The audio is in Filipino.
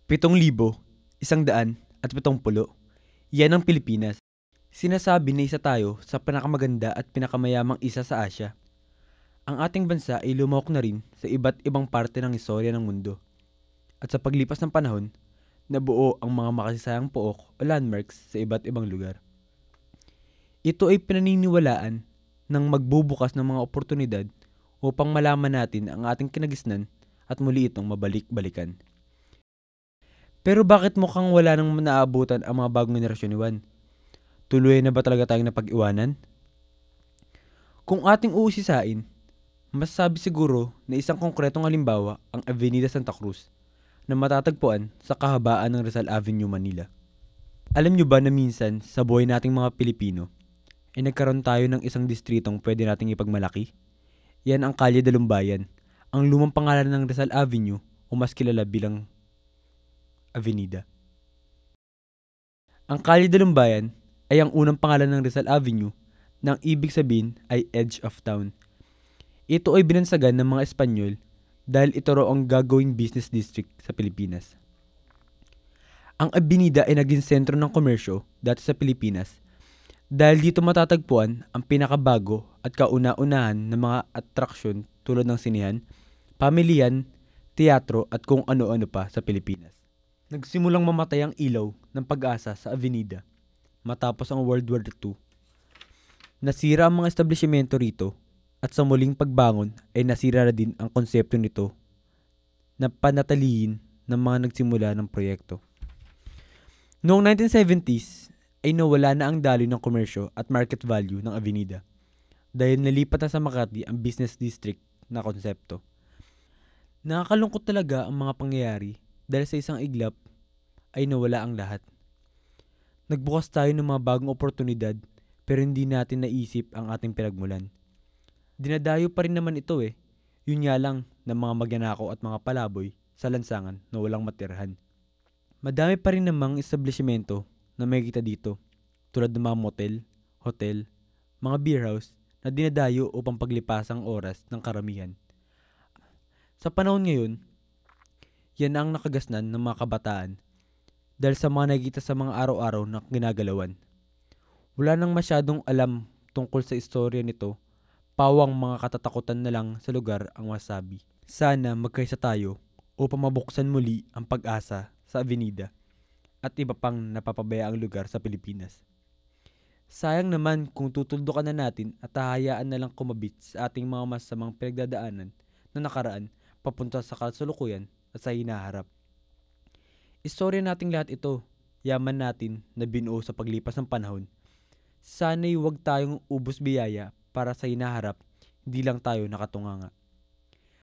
7,170. Yan ang Pilipinas. Sinasabi na isa tayo sa pinakamaganda at pinakamayamang isa sa Asia. Ang ating bansa ay lumawak na rin sa iba't ibang parte ng istorya ng mundo. At sa paglipas ng panahon, nabuo ang mga makasasayang pook o landmarks sa iba't ibang lugar. Ito ay pinaniniwalaan ng magbubukas ng mga oportunidad upang malaman natin ang ating kinagisnan at muli itong mabalik-balikan. Pero bakit mukhang wala nang naabutan ang mga bagong henerasyon ni Juan? Tuloy na ba talaga tayong napag-iwanan? Kung ating uusisain, masasabi siguro na isang konkretong halimbawa ang Avenida Santa Cruz na matatagpuan sa kahabaan ng Rizal Avenue, Manila. Alam nyo ba na minsan sa buhay nating mga Pilipino ay nagkaroon tayo ng isang distritong pwede nating ipagmalaki? Yan ang Kalye Dalumbayan, ang lumang pangalan ng Rizal Avenue o mas kilala bilang Avenida. Ang Kalye Dalumbayan ay ang unang pangalan ng Rizal Avenue na ang ibig sabihin ay Edge of Town. Ito ay binansagan ng mga Espanyol dahil ito raw ang gagawing business district sa Pilipinas. Ang Avenida ay naging sentro ng komersyo dati sa Pilipinas dahil dito matatagpuan ang pinakabago at kauna-unahan ng mga atraksyon tulad ng sinehan, pamilihan, teatro at kung ano-ano pa sa Pilipinas. Nagsimulang mamatay ang ilaw ng Pag-asa sa Avenida matapos ang World War II. Nasira ang mga establishmento rito at sa muling pagbangon ay nasira na din ang konsepto nito na panatilihin ng mga nagsimula ng proyekto. Noong 1970s ay nawala na ang daloy ng komersyo at market value ng Avenida dahil nalipat na sa Makati ang business district na konsepto. Nakakalungkot talaga ang mga pangyayari dahil sa isang iglap ay nawala ang lahat. Nagbukas tayo ng mga bagong oportunidad pero hindi natin naisip ang ating pinagmulan. Dinadayo pa rin naman ito Yun nga lang ng mga magnanakaw at mga palaboy sa lansangan na walang matirhan. Madami pa rin namang establishmento na makikita dito tulad ng mga motel, hotel, mga beer house na dinadayo upang paglipasang oras ng karamihan. Sa panahon ngayon, yan ang nakagasnan ng mga kabataan dahil sa mga nakikita sa mga araw-araw na ginagalawan. Wala nang masyadong alam tungkol sa istorya nito, pawang mga katatakutan na lang sa lugar ang masabi. Sana magkaisa tayo upang mabuksan muli ang pag-asa sa Avenida at iba pang napapabayaang lugar sa Pilipinas. Sayang naman kung tutuldukan na natin at hahayaan na lang kumabit sa ating mga masamang pinagdadaanan na nakaraan papunta sa kasalukuyan at sa hinaharap. Istorya nating lahat ito, yaman natin na binuo sa paglipas ng panahon. Sana'y huwag tayong ubos biyaya para sa hinaharap, hindi lang tayo nakatunganga.